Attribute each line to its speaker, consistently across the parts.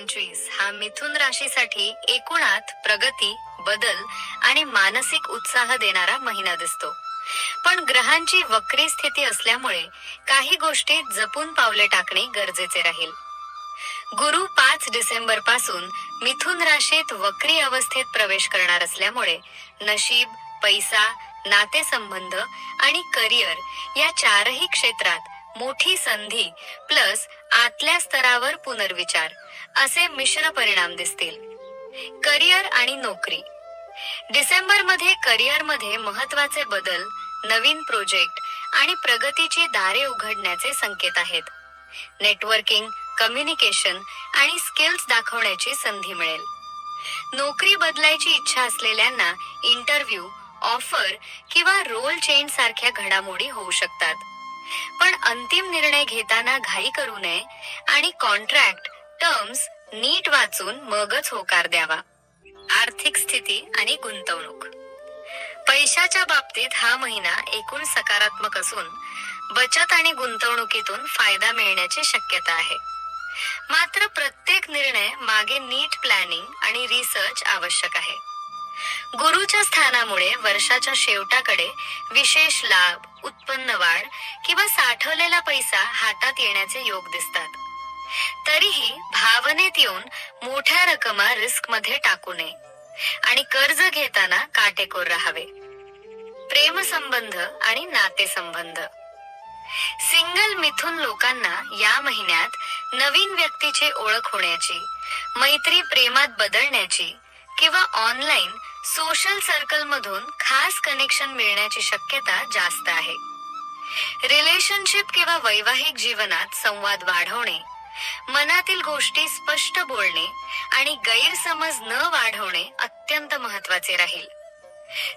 Speaker 1: 2025 हा मिथुन राशीसाठी एकूणात प्रगती, बदल आणि मानसिक उत्साह देणारा महिना दिसतो. पण ग्रहांची वक्री स्थिती असल्यामुळे काही गोष्टी जपून पावले टाकणे गरजेचे राहील. गुरु 5 डिसेंबर पासून मिथुन राशीत वक्री अवस्थेत प्रवेश करणार असल्यामुळे नशीब, पैसा, नातेसंबंध आणि करिअर या चारही क्षेत्रात मोठी संधी प्लस आतल्या स्तरावर पुनर्विचार असे मिश्र परिणाम दिसतील. करिअर आणि नोकरी. डिसेंबरमध्ये करिअरमध्ये महत्त्वाचे बदल, नवीन प्रोजेक्ट आणि प्रगतीची दारे उघडण्याचे संकेत आहेत. नेटवर्किंग, कम्युनिकेशन आणि स्किल्स दाखवण्याची संधी मिळेल. नोकरी बदलायची इच्छा असलेल्यांना इंटरव्ह्यू, ऑफर किंवा रोल चेंज सारख्या घडामोडी होऊ शकतात. पण अंतिम निर्णय घेताना घाई करू नये आणि कॉन्ट्रॅक्ट, टर्म्स नीट वाचून मगच होकार द्यावा. आर्थिक स्थिती आणि गुंतवणूक. पैशाच्या बाबतीत हा महिना एकूण सकारात्मक असून बचत आणि गुंतवणुकीतून फायदा मिळण्याची शक्यता आहे. मात्र प्रत्येक निर्णय मागे नीट प्लॅनिंग आणि रिसर्च आवश्यक आहे. गुरुच्या स्थानामुळे वर्षाच्या शेवटाकडे विशेष लाभ, उत्पन्न वाढ किंवा साठवलेला पैसा हातात येण्याचे योग दिसतात. तरीही भावनेत येऊन मोठ्या रकमा रिस्कमध्ये टाकू नये आणि कर्ज घेताना काटेकोर राहावे. प्रेमसंबंध आणि नातेसंबंध. सिंगल मिथुन लोकांना या महिन्यात नवीन व्यक्तीची ओळख होण्याची, मैत्री प्रेमात बदलण्याची किंवा ऑनलाईन सोशल सर्कल मधून खास कनेक्शन मिळण्याची शक्यता जास्त आहे. रिलेशनशिप किंवा वैवाहिक जीवनात संवाद वाढवणे, मनातील गोष्टी स्पष्ट बोलणे आणि गैरसमज न वाढवणे अत्यंत महत्त्वाचे राहील.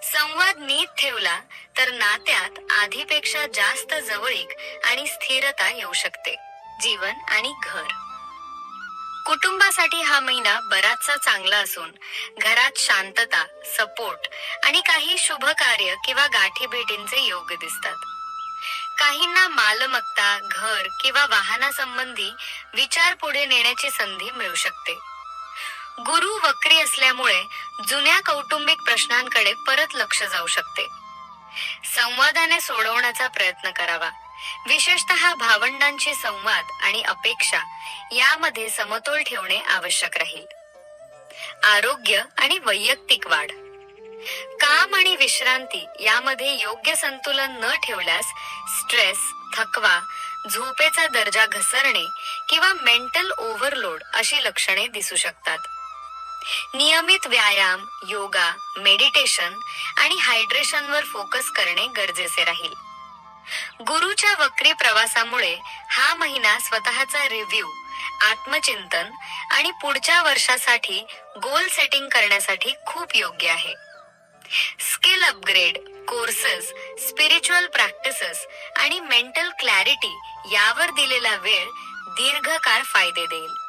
Speaker 1: संवाद नीट ठेवला तर नात्यात आधीपेक्षा जास्त जवळीक आणि स्थिरता येऊ शकते. जीवन आणि घर. कुटुंबासाठी हा महिना बराचसा चांगला असून घरात शांतता, सपोर्ट आणि काही शुभ कार्य किंवा गाठीभेटींचे योग दिसतात. काहींना मालमत्ता, घर किंवा वाहनासंबंधी विचार पुढे नेण्याची संधी मिळू शकते. गुरु वक्री असल्यामुळे जुन्या कौटुंबिक प्रश्नांकडे परत लक्ष जाऊ शकते. संवादाने सोडवण्याचा प्रयत्न करावा. विशेषतः भावंडांची संवाद आणि अपेक्षा यामध्ये समतोल ठेवणे आवश्यक राहील. आरोग्य आणि वैयक्तिक वाढ. काम आणि विश्रांती यामध्ये योग्य संतुलन न ठेवल्यास स्ट्रेस, थकवा, झोपेचा दर्जा घसरणे किंवा मेंटल ओव्हरलोड अशी लक्षणे दिसू शकतात. नियमित व्यायाम, योगा, मेडिटेशन आणि हायड्रेशनवर फोकस करणे गरजेचे राहील. गुरुच्या वक्री प्रवासामुळे हा महिना स्वतःचा रिव्ह्यू, आत्मचिंतन आणि पुढच्या वर्षासाठी गोल सेटिंग करण्यासाठी खूप योग्य आहे. Skill upgrade, courses, spiritual practices आणि मेंटल क्लॅरिटी यावर दिलेला वेळ दीर्घकाळ फायदे देईल.